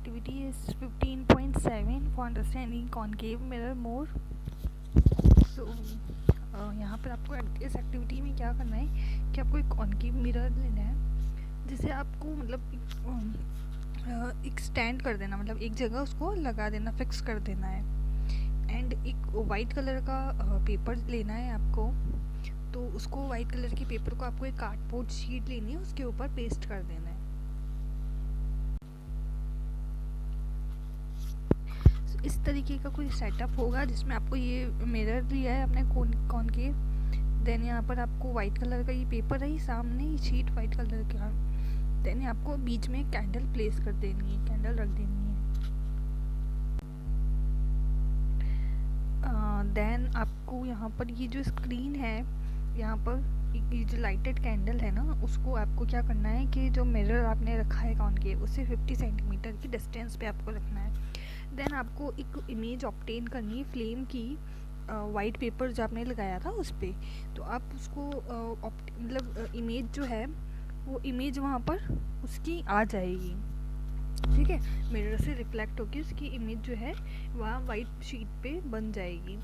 activity is 15.7 for understanding concave mirror more. So यहाँ पर आपको इस एक्टिविटी में क्या करना है कि आपको एक कॉन्केव मिरर लेना है, जिसे आपको मतलब एक स्टैंड कर देना, मतलब एक जगह उसको लगा देना, फिक्स कर देना है। एंड एक वाइट कलर का पेपर लेना है आपको। तो उसको वाइट कलर के पेपर को आपको एक कार्डबोर्ड शीट लेनी है, उसके ऊपर पेस्ट कर देना है। इस तरीके का कोई सेटअप होगा जिसमें आपको ये मिरर दिया है अपने कॉन्केव। देन यहाँ पर आपको वाइट कलर का ये पेपर है, सामने ही शीट वाइट कलर का। देन आपको बीच में कैंडल प्लेस कर देनी है, कैंडल रख देनी है। देन आपको यहाँ पर ये जो स्क्रीन है, यहाँ पर ये जो लाइटेड कैंडल है ना, उसको आपको क्या करना है कि जो मिरर आपने रखा है कॉन्केव उससे 50 सेंटीमीटर की डिस्टेंस पे आपको रखना है। देन आपको एक इमेज ऑब्टेन करनी है फ्लेम की, वाइट पेपर जो आपने लगाया था उस पर। तो आप उसको मतलब इमेज जो है वो इमेज वहाँ पर उसकी आ जाएगी, ठीक है। मिरर से रिफ्लेक्ट होकर उसकी इमेज जो है वहाँ वाइट शीट पे बन जाएगी।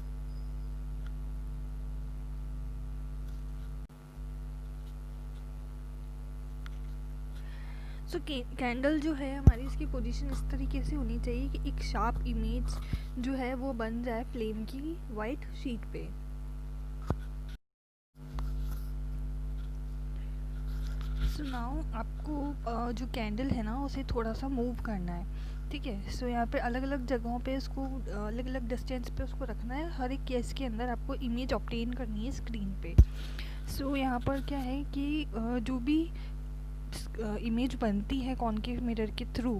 सो कैंडल जो है हमारी, इसकी पोजीशन इस तरीके से होनी चाहिए कि एक शार्प इमेज जो है वो बन जाए फ्लेम की वाइट शीट पे। सो नाउ आपको जो कैंडल है ना उसे थोड़ा सा मूव करना है, ठीक है। सो यहाँ पे अलग अलग जगहों पे उसको अलग अलग डिस्टेंस पे उसको रखना है। हर एक केस के अंदर आपको इमेज ऑब्टेन करनी है स्क्रीन पे। सो यहाँ पर क्या है कि जो भी इमेज बनती है कॉन्केव मिरर के थ्रू,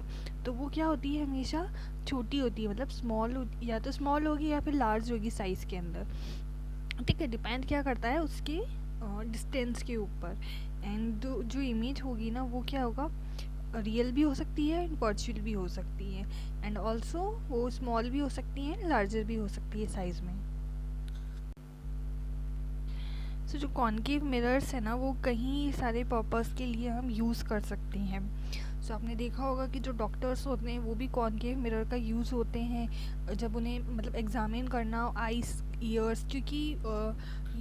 तो वो क्या होती है, हमेशा छोटी होती है, मतलब स्मॉल, या तो स्मॉल होगी या फिर लार्ज होगी साइज़ के अंदर, ठीक है। डिपेंड क्या करता है उसके डिस्टेंस के ऊपर। एंड जो इमेज होगी ना वो क्या होगा, रियल भी हो सकती है एंड वर्चुअल भी हो सकती है, एंड ऑल्सो वो स्मॉल भी हो सकती है, लार्जर भी हो सकती है साइज़ में। सो जो कॉन्केव मिरर्स है ना वो कहीं सारे पर्पस के लिए हम यूज़ कर सकते हैं। सो आपने देखा होगा कि जो डॉक्टर्स होते हैं वो भी कॉन्केव मिरर का यूज़ होते हैं जब उन्हें मतलब एग्ज़ामिन करना आइज़, ईयर्स, क्योंकि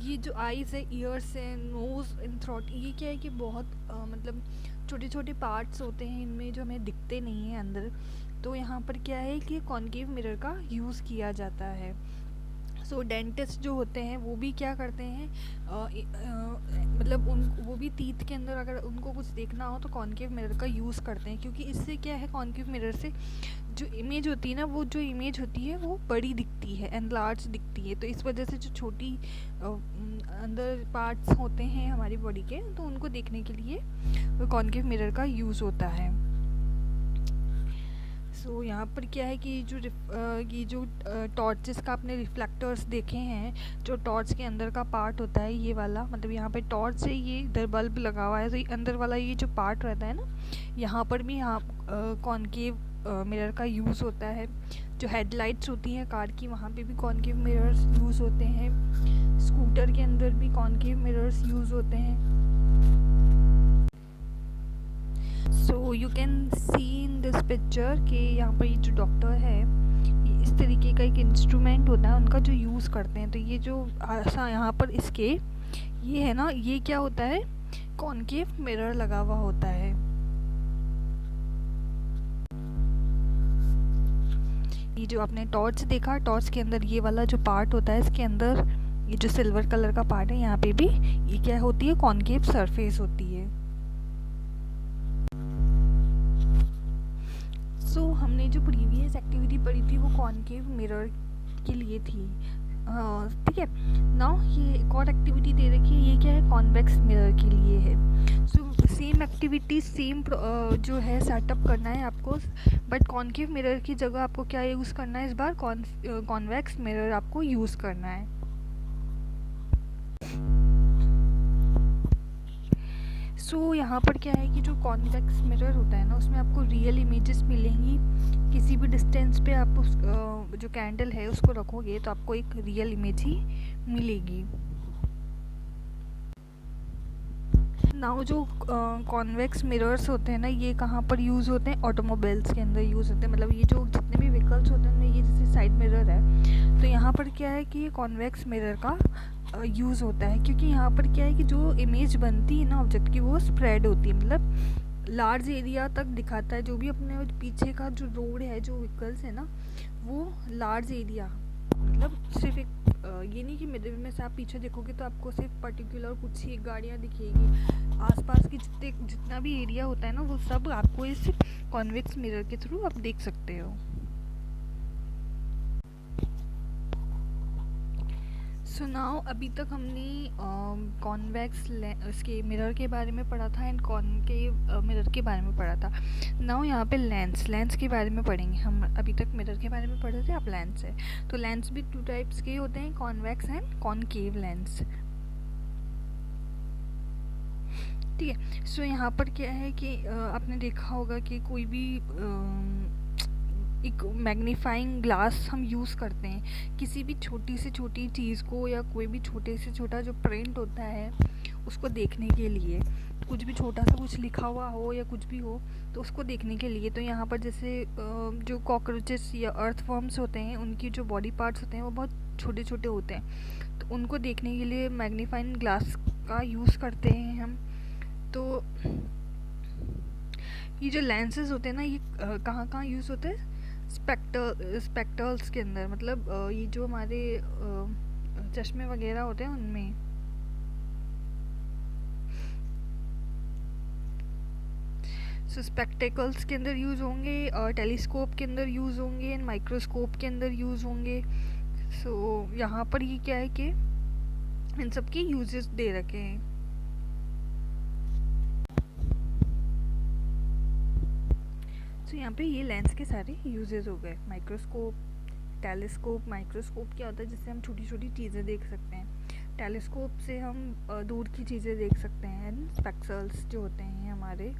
ये जो आइज़ है, ईयर्स है, नोज़ एंड थ्रोट, ये क्या है कि बहुत मतलब छोटे छोटे पार्ट्स होते हैं इनमें जो हमें दिखते नहीं हैं अंदर। तो यहाँ पर क्या है कि कॉन्केव मिरर का यूज़ किया जाता है। सो डेंटिस्ट जो होते हैं वो भी क्या करते हैं, मतलब वो भी टीथ के अंदर अगर उनको कुछ देखना हो तो कॉन्केव मिरर का यूज़ करते हैं, क्योंकि इससे क्या है, कॉन्केव मिरर से जो इमेज होती है ना, वो जो इमेज होती है वो बड़ी दिखती है एंड लार्ज दिखती है। तो इस वजह से जो छोटी अंदर पार्ट्स होते हैं हमारी बॉडी के, तो उनको देखने के लिए कॉन्केव मिरर का यूज़ होता है। सो यहाँ पर क्या है कि ये जो टॉर्चेस का आपने रिफ्लेक्टर्स देखे हैं, जो टॉर्च के अंदर का पार्ट होता है ये वाला, मतलब यहाँ पे टॉर्च है, ये इधर बल्ब लगा हुआ है, तो ये अंदर वाला ये जो पार्ट रहता है ना, यहाँ पर भी यहाँ कॉन्केव मिरर का यूज़ होता है। जो हेडलाइट्स होती हैं कार की, वहाँ पे भी कॉन्केव मिरर्स यूज़ होते हैं। स्कूटर के अंदर भी कॉन्केव मिरर्स यूज़ होते हैं। So you can see in this picture कि यहाँ पर ये जो डॉक्टर है, ये इस तरीके का एक इंस्ट्रूमेंट होता है उनका जो यूज़ करते हैं। तो ये जो ऐसा यहाँ पर इसके ये है ना, ये क्या होता है, कॉन्केव मिरर लगा हुआ होता है। ये जो आपने टॉर्च देखा, टॉर्च के अंदर ये वाला जो पार्ट होता है, इसके अंदर ये जो सिल्वर कलर का पार्ट है, यहाँ पे भी ये क्या होती है, कॉन्केव सरफेस होती है। सो हमने जो प्रीवियस एक्टिविटी पढ़ी थी वो कॉन्केव मिरर के लिए थी, ठीक है। नाउ ये एक और एक्टिविटी दे रखी है, ये क्या है, कॉन्वेक्स मिरर के लिए है। सो सेम एक्टिविटी, सेम जो है सेटअप करना है आपको, बट कॉन्केव मिरर की जगह आपको क्या यूज़ करना है, इस बार कॉन्वेक्स मिरर आपको यूज़ करना है। सो यहाँ पर क्या है कि जो कॉन्वेक्स मिरर होता है ना, उसमें आपको रियल इमेजेस मिलेंगी। किसी भी डिस्टेंस पे आप उस जो कैंडल है उसको रखोगे तो आपको एक रियल इमेज ही मिलेगी। नाउ जो कॉन्वेक्स मिरर्स होते हैं ना, ये कहाँ पर यूज़ होते हैं? ऑटोमोबाइल्स के अंदर यूज़ होते हैं। मतलब ये जो जितने भी व्हीकल्स होते हैं उनमें ये जैसे साइड मिरर है, तो यहाँ पर क्या है कि ये कॉन्वेक्स मिरर का यूज़ होता है, क्योंकि यहाँ पर क्या है कि जो इमेज बनती है ना ऑब्जेक्ट की, वो स्प्रेड होती है, मतलब लार्ज एरिया तक दिखाता है। जो भी अपने पीछे का जो रोड है, जो व्हीकल्स है ना, वो लार्ज एरिया, मतलब सिर्फ एक ये नहीं कि मिरर में से आप पीछे देखोगे तो आपको सिर्फ पर्टिकुलर कुछ ही गाड़ियाँ दिखेगी। आसपास की जितना भी एरिया होता है ना, वो सब आपको इस कॉन्वेक्स मिरर के थ्रू आप देख सकते हो। सो नाउ अभी तक हमने कॉन्वेक्स इसके मिरर के बारे में पढ़ा था एंड कॉनकेव मिरर के बारे में पढ़ा था। नाउ यहाँ पे लेंस के बारे में पढ़ेंगे हम। अभी तक मिरर के बारे में पढ़े थे, अब लेंस है। तो लेंस भी 2 टाइप्स के होते हैं, कॉन्वेक्स एंड कॉनकेव लेंस। ठीक है। सो यहाँ पर क्या है कि आपने देखा होगा कि कोई भी एक मैग्नीफाइंग ग्लास हम यूज़ करते हैं किसी भी छोटी से छोटी चीज़ को, या कोई भी छोटे से छोटा जो प्रिंट होता है उसको देखने के लिए। कुछ भी छोटा सा कुछ लिखा हुआ हो या कुछ भी हो, तो उसको देखने के लिए। तो यहाँ पर जैसे जो कॉकरोचेस या अर्थवर्म्स होते हैं, उनकी जो बॉडी पार्ट्स होते हैं वो बहुत छोटे छोटे होते हैं, तो उनको देखने के लिए मैग्नीफाइंग ग्लास का यूज़ करते हैं हम। तो ये जो लेंसेज होते हैं ना, ये कहाँ कहाँ यूज़ होते हैं? स्पेक्टर्स के अंदर, मतलब ये जो हमारे चश्मे वगैरह होते हैं उनमें। सो स्पेक्टेकल्स के अंदर यूज़ होंगे, और टेलीस्कोप के अंदर यूज़ होंगे, एंड माइक्रोस्कोप के अंदर यूज़ होंगे। सो यहाँ पर ये क्या है कि इन सब की यूजेस दे रखे हैं। तो यहाँ पे ये लेंस के सारे यूजेस हो गए। Microscope, telescope. माइक्रोस्कोप क्या होता है? जिससे हम छोटी छोटी चीज़ें देख सकते हैं। टेलीस्कोप से हम दूर की चीज़ें देख सकते हैं। स्पेक्ट्रल्स जो होते हैं हमारे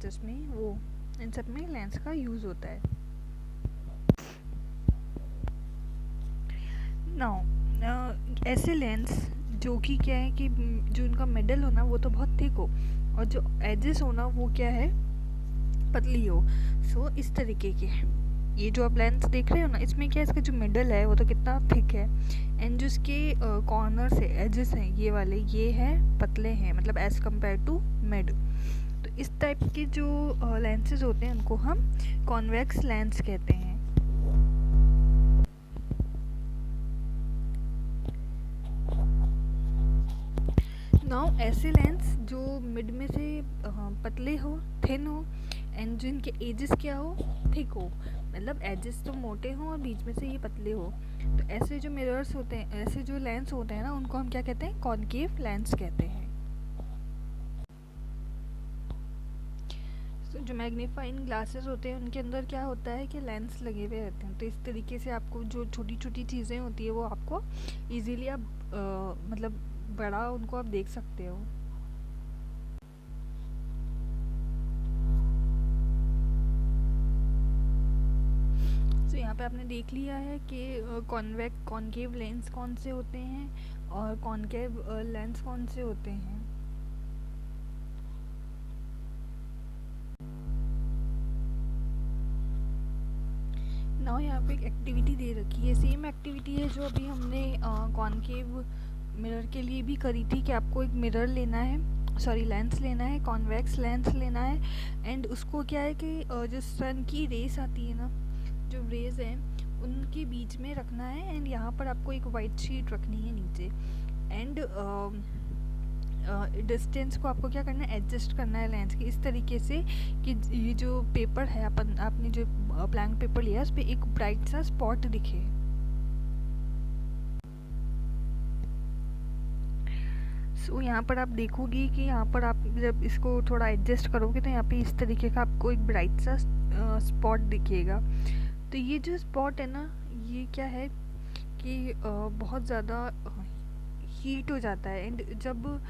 चश्मे, वो इन सब में लेंस का यूज़ होता है। नाउ ऐसे लेंस जो कि क्या है कि जो उनका मिडल होना वो तो बहुत थिक हो, और जो एजेस होना वो क्या है? पतली हो। सो इस तरीके के ये जो आप लेंस देख रहे हो ना, इसमें क्या है, इसका जो मिडल है वो तो कितना थिक है, एंड जो इसके कॉर्नर से एजेस हैं ये वाले, ये हैं पतले हैं, मतलब एज कम्पेयर टू मिड। तो इस टाइप के जो लेंसेज होते हैं उनको हम कॉन्वेक्स लेंस कहते हैं। नाउ ऐसे लेंस जो मिड में से पतले हो, थिन हो, एंड जो इनके एजेस क्या हो? थिक हो, मतलब एजेस तो मोटे हों और बीच में से ये पतले हो। तो ऐसे जो मिरर्स होते हैं, ऐसे जो लेंस होते हैं ना, उनको हम क्या कहते हैं? कॉनकेव लेंस कहते हैं। तो जो मैग्नीफाइंग ग्लासेस होते हैं उनके अंदर क्या होता है कि लेंस लगे हुए रहते हैं। तो इस तरीके से आपको जो छोटी छोटी चीज़ें होती है वो आपको ईजीली आप मतलब बड़ा उनको आप देख सकते हो। तो यहाँ पे आपने देख लिया है कि कॉनकेव लेंस कौन से होते हैं और कॉनकेव लेंस कौन से होते हैं। नाउ यहाँ पे एक एक्टिविटी दे रखी है, सेम एक्टिविटी है जो अभी हमने कॉनकेव मिरर के लिए भी करी थी, कि आपको एक मिरर लेना है, सॉरी लेंस लेना है, कॉन्वेक्स लेंस लेना है, एंड उसको क्या है कि जो सन की रेस आती है ना, जो रेज हैं उनके बीच में रखना है, एंड यहाँ पर आपको एक वाइट शीट रखनी है नीचे, एंड डिस्टेंस को आपको क्या करना है? एडजस्ट करना है लेंस की, इस तरीके से कि ये जो पेपर है आपने जो ब्लैंक पेपर लिया उस पर एक ब्राइट सा स्पॉट दिखे। सो यहाँ पर आप देखोगे कि यहाँ पर आप जब इसको थोड़ा एडजस्ट करोगे तो यहाँ पे इस तरीके का आपको एक ब्राइट सा स्पॉट दिखेगा। तो ये जो स्पॉट है ना, ये क्या है कि बहुत ज़्यादा हीट हो जाता है, एंड जब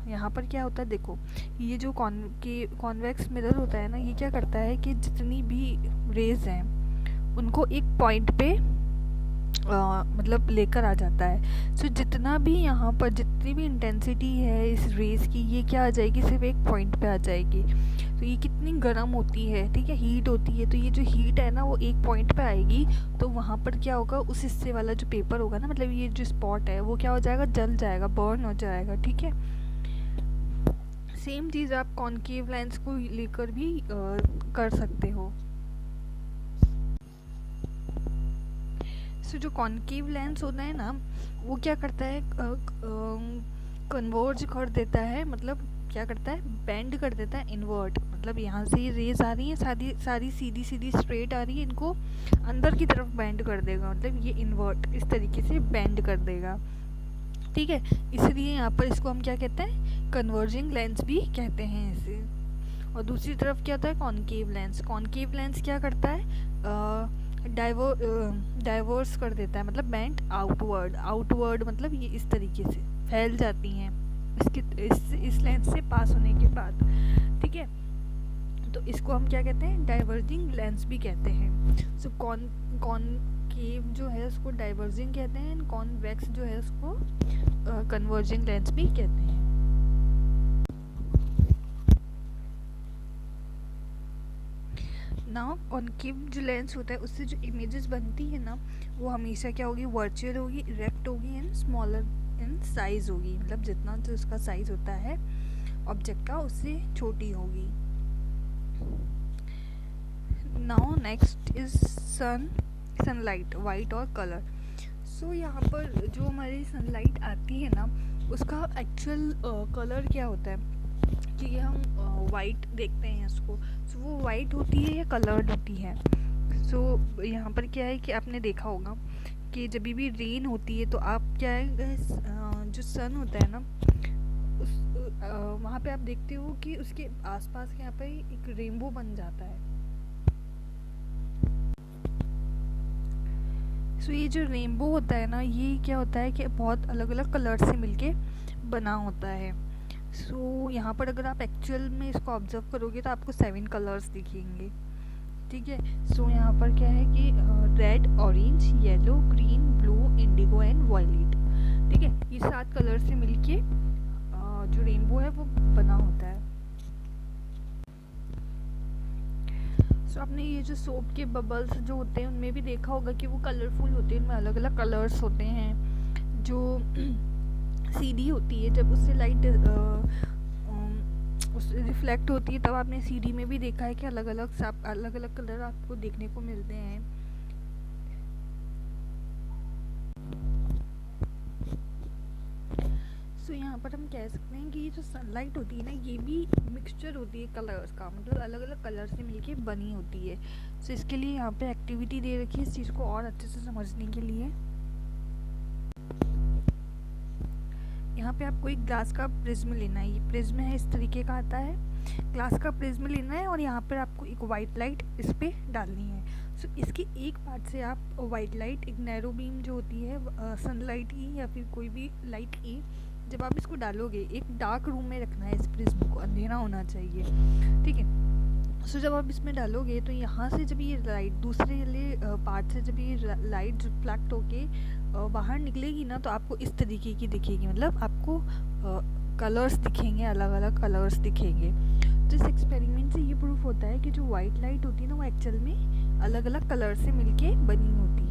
यहाँ पर क्या होता है, देखो ये जो कॉन्वेक्स मिरर होता है ना, ये क्या करता है कि जितनी भी रेज हैं उनको एक पॉइंट पे मतलब लेकर आ जाता है। सो जितना भी यहाँ पर जितनी भी इंटेंसिटी है इस रेस की, ये क्या आ जाएगी, सिर्फ एक पॉइंट पे आ जाएगी। तो ये कितनी गर्म होती है, ठीक है, हीट होती है, तो ये जो हीट है ना वो एक पॉइंट पे आएगी, तो वहाँ पर क्या होगा, उस हिस्से वाला जो पेपर होगा ना, मतलब ये जो स्पॉट है वो क्या हो जाएगा, जल जाएगा, बर्न हो जाएगा, ठीक है। सेम चीज़ आप कॉनकेव लेंस को लेकर भी कर सकते हो। सो जो कॉनकेव लेंस होता है ना, वो क्या करता है, कन्वर्ज कर देता है, मतलब क्या करता है, बेंड कर देता है इनवर्ट, मतलब यहाँ से ये रेज आ रही है सारी सारी सीधी सीधी स्ट्रेट आ रही है, इनको अंदर की तरफ बेंड कर देगा, मतलब ये इनवर्ट इस तरीके से बेंड कर देगा, ठीक है। इसलिए यहाँ पर इसको हम क्या कहते हैं, कन्वर्जिंग लेंस भी कहते हैं इसे। और दूसरी तरफ क्या होता है, कॉनकेव लेंस। कॉनकेव लेंस क्या करता है, डाइवर्स कर देता है, मतलब बेंट आउटवर्ड, आउटवर्ड मतलब ये इस तरीके से फैल जाती हैं इस लेंस से पास होने के बाद, ठीक है। तो इसको हम क्या कहते हैं, डाइवर्जिंग लेंस भी कहते हैं। सो कॉनकेव जो है उसको डाइवर्जिंग कहते हैं, एंड कॉन्वेक्स जो है उसको कन्वर्जिंग लेंस भी कहते हैं। ना कॉनकेव जो लेंस होता है उससे जो इमेजेस बनती है ना, वो हमेशा क्या होगी, वर्चुअल होगी, इरेक्ट होगी, एंड स्मॉलर इन साइज होगी, मतलब जितना जो उसका साइज होता है ऑब्जेक्ट का उससे छोटी होगी। Now next is sunlight, white और कलर। सो यहाँ पर जो हमारी सनलाइट आती है ना, उसका एक्चुअल कलर क्या होता है, कि हम वाइट देखते हैं इसको, सो वो वाइट होती है या कलर्ड होती है। सो यहाँ पर क्या है कि आपने देखा होगा कि जब भी रेन होती है तो आप क्या है, जो सन होता है ना, उस वहाँ पे आप देखते हो कि उसके आसपास यहाँ पे एक रेनबो बन जाता है। सो ये जो रेनबो होता है ना, ये क्या होता है कि बहुत अलग अलग कलर से मिलके बना होता है। सो यहाँ पर अगर आप एक्चुअल में इसको ऑब्जर्व करोगे तो आपको 7 कलर्स दिखेंगे, ठीक है। सो यहाँ पर क्या है कि red, orange, yellow, green, blue, indigo and violet, ठीक है। ये 7 कलर से मिलके जो रेनबो है वो बना होता है। सो आपने ये जो सोप के बबल्स जो होते हैं उनमें भी देखा होगा कि वो कलरफुल होते हैं, उनमें अलग अलग कलर्स होते हैं। जो सीडी होती है, जब उससे लाइट रिफ्लेक्ट होती है, तब आपने सीडी में भी देखा है कि अलग अलग कलर आपको देखने को मिलते हैं। सो यहाँ पर हम कह सकते हैं कि ये जो सनलाइट होती है ना, ये भी मिक्सचर होती है कलर्स का, मतलब अलग अलग कलर से मिलके बनी होती है। सो इसके लिए यहाँ पे एक्टिविटी दे रखी है इस चीज़ को और अच्छे से समझने के लिए। यहाँ पे आपको एक ग्लास का प्रिज्म लेना है, ये प्रिज्म है इस तरीके का आता है, ग्लास का प्रिज्म लेना है, और यहाँ पर आपको एक वाइट लाइट इस पर डालनी है। सो इसके एक पार्ट से आप वाइट लाइट, एक नैरो बीम जो होती है सनलाइट की या फिर कोई भी लाइट की, जब आप इसको डालोगे, एक डार्क रूम में रखना है इस प्रिज्म को, अंधेरा होना चाहिए, ठीक है। सो जब आप इसमें डालोगे तो यहाँ से जब ये लाइट दूसरे वाले पार्ट से जब ये लाइट रिफ्लेक्ट होके बाहर निकलेगी ना, तो आपको इस तरीके की दिखेगी, मतलब आपको कलर्स दिखेंगे, अलग अलग कलर्स दिखेंगे। तो इस एक्सपेरिमेंट से ये प्रूफ होता है कि जो वाइट लाइट होती है ना, वो एक्चुअल में अलग अलग कलर से मिलके बनी होती है।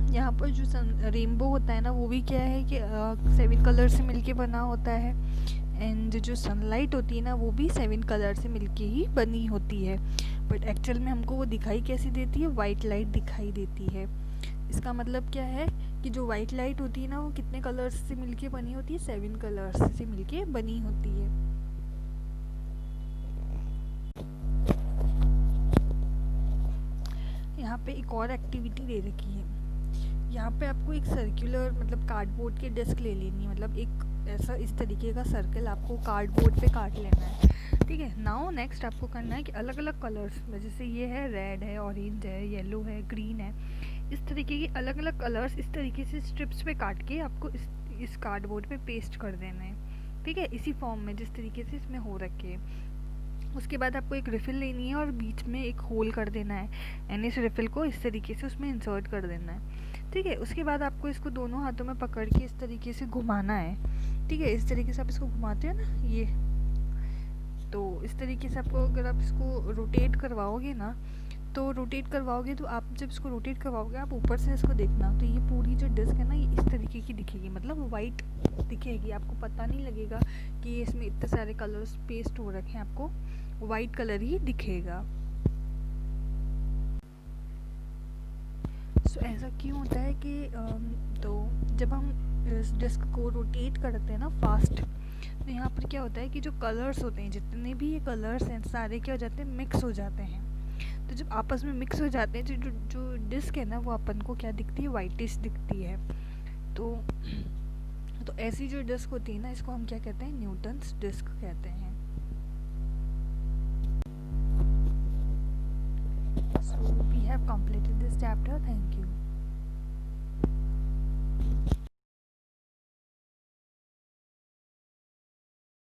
यहाँ पर जो रेनबो होता है ना, वो भी क्या है कि 7 कलर से मिलके बना होता है, एंड जो सनलाइट होती है ना, वो भी 7 कलर से मिलके ही बनी होती है। बट एक्चुअल में हमको वो दिखाई कैसी देती है, वाइट लाइट दिखाई देती है। इसका मतलब क्या है कि जो वाइट लाइट होती है ना, वो कितने कलर्स से मिलके बनी होती है, 7 कलर्स से मिलके बनी होती है। यहाँ पे एक और एक्टिविटी दे रखी है, यहाँ पे आपको एक सर्कुलर मतलब कार्डबोर्ड की डिस्क ले लेनी है, मतलब एक ऐसा इस तरीके का सर्कल आपको कार्डबोर्ड पे काट लेना है, ठीक है। नाउ नेक्स्ट आपको करना है कि अलग अलग कलर्स, जैसे ये है रेड है, ऑरेंज है, येलो है, ग्रीन है, इस तरीके के अलग अलग कलर्स इस तरीके से स्ट्रिप्स पे काट के आपको इस कार्डबोर्ड पे पेस्ट कर देना है, ठीक है, इसी फॉर्म में जिस तरीके से इसमें हो रखे। उसके बाद आपको एक रिफ़िल लेनी है और बीच में एक होल कर देना है, एंड इस रिफ़िल को इस तरीके से उसमें इंसर्ट कर देना है। ठीक है, उसके बाद आपको इसको दोनों हाथों में पकड़ के इस तरीके से घुमाना है। ठीक है, इस तरीके से आप इसको घुमाते हैं ना, ये तो इस तरीके से आपको, अगर आप इसको रोटेट करवाओगे ना, तो रोटेट करवाओगे तो आप जब इसको रोटेट करवाओगे आप ऊपर से इसको देखना, तो ये पूरी जो डिस्क है ना ये इस तरीके की दिखेगी, मतलब वाइट दिखेगी। आपको पता नहीं लगेगा कि इसमें इतने सारे कलर्स पेस्ट हो रखे हैं, आपको वाइट कलर ही दिखेगा। सो ऐसा क्यों होता है कि तो जब हम इस डिस्क को रोटेट करते हैं ना फास्ट, तो यहाँ पर क्या होता है कि जो कलर्स होते हैं, जितने भी ये कलर्स हैं सारे क्या हो जाते हैं, मिक्स हो जाते हैं। तो जब आपस में मिक्स हो जाते हैं तो जो डिस्क है ना वो अपन को क्या दिखती है, वाइटिश दिखती है। तो ऐसी जो डिस्क होती है ना, इसको हम क्या कहते हैं, न्यूटन्स डिस्क कहते हैं। So we have completed this chapter. Thank you.